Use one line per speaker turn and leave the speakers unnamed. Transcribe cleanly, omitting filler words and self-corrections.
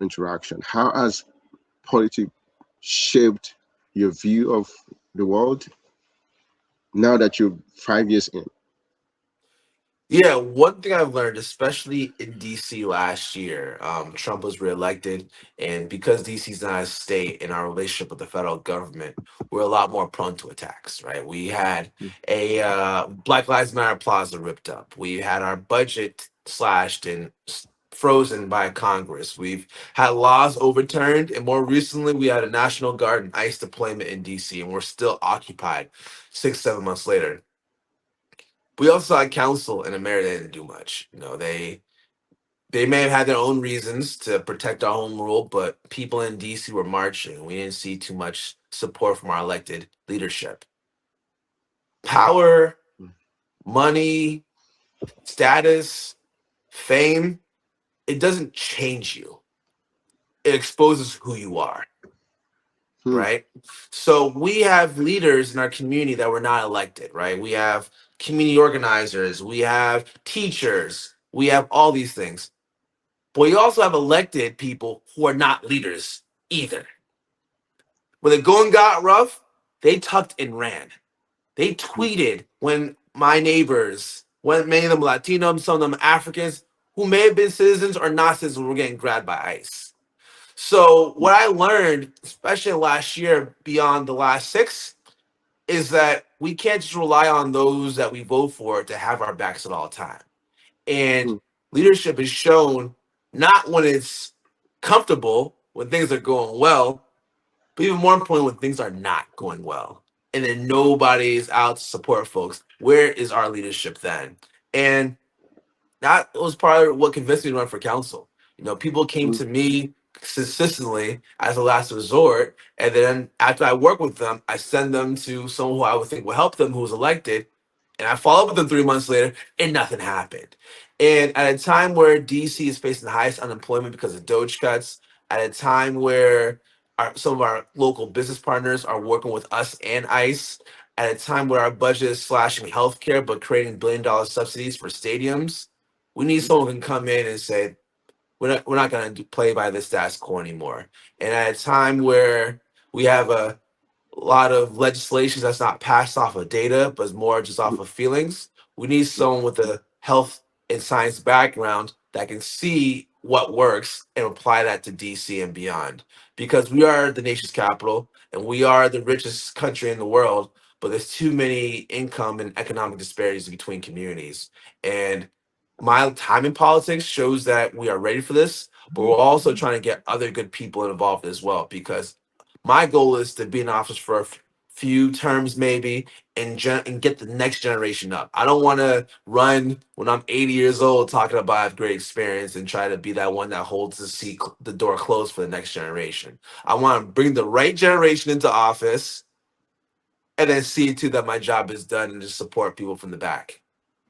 interaction. How has politics shaped your view of the world now that you're 5 years in?
Yeah, one thing I've learned, especially in DC last year, Trump was reelected, and because DC's not a state in our relationship with the federal government, we're a lot more prone to attacks, right? We had a Black Lives Matter plaza ripped up. We had our budget slashed and frozen by Congress. We've had laws overturned, and more recently, we had a National Guard and ICE deployment in DC, and we're still occupied 6, 7 months later. We also had council in America that didn't do much. They may have had their own reasons to protect our home rule, but people in DC were marching. We didn't see too much support from our elected leadership. Power, money, status, fame, it doesn't change you. It exposes who you are,
Hmm.
right? So we have leaders in our community that were not elected, right? We have community organizers, we have teachers, we have all these things. But we also have elected people who are not leaders either. When the going got rough, they tucked and ran. They
Hmm.
tweeted when my neighbors, when many of them Latinos, some of them Africans, who may have been citizens or not citizens, were getting grabbed by ICE. So what I learned, especially last year, beyond the last six, is that we can't just rely on those that we vote for to have our backs at all times. And
Hmm.
leadership is shown not when it's comfortable, when things are going well, but even more important, when things are not going well. And then nobody's out to support folks. Where is our leadership then? And that was part of what convinced me to run for council. People came
Hmm.
to me consistently as a last resort, and then after I work with them, I send them to someone who I would think will help them, who was elected, and I follow up with them 3 months later, and nothing happened. And at a time where DC is facing the highest unemployment because of Doge cuts, at a time where some of our local business partners are working with us and ICE, at a time where our budget is slashing healthcare but creating $1 billion subsidies for stadiums, we need someone who can come in and say, we're not going to play by the status quo anymore. And at a time where we have a lot of legislation that's not passed off of data, but is more just off of feelings, we need someone with a health and science background that can see what works and apply that to DC and beyond. Because we are the nation's capital and we are the richest country in the world, but there's too many income and economic disparities between communities. And my time in politics shows that we are ready for this, but we're also trying to get other good people involved as well. Because my goal is to be in office for a few terms, maybe, and get the next generation up. I don't want to run when I'm 80 years old talking about I have great experience and try to be that one that holds the door closed for the next generation. I want to bring the right generation into office and then see to that my job is done and just support people from the back.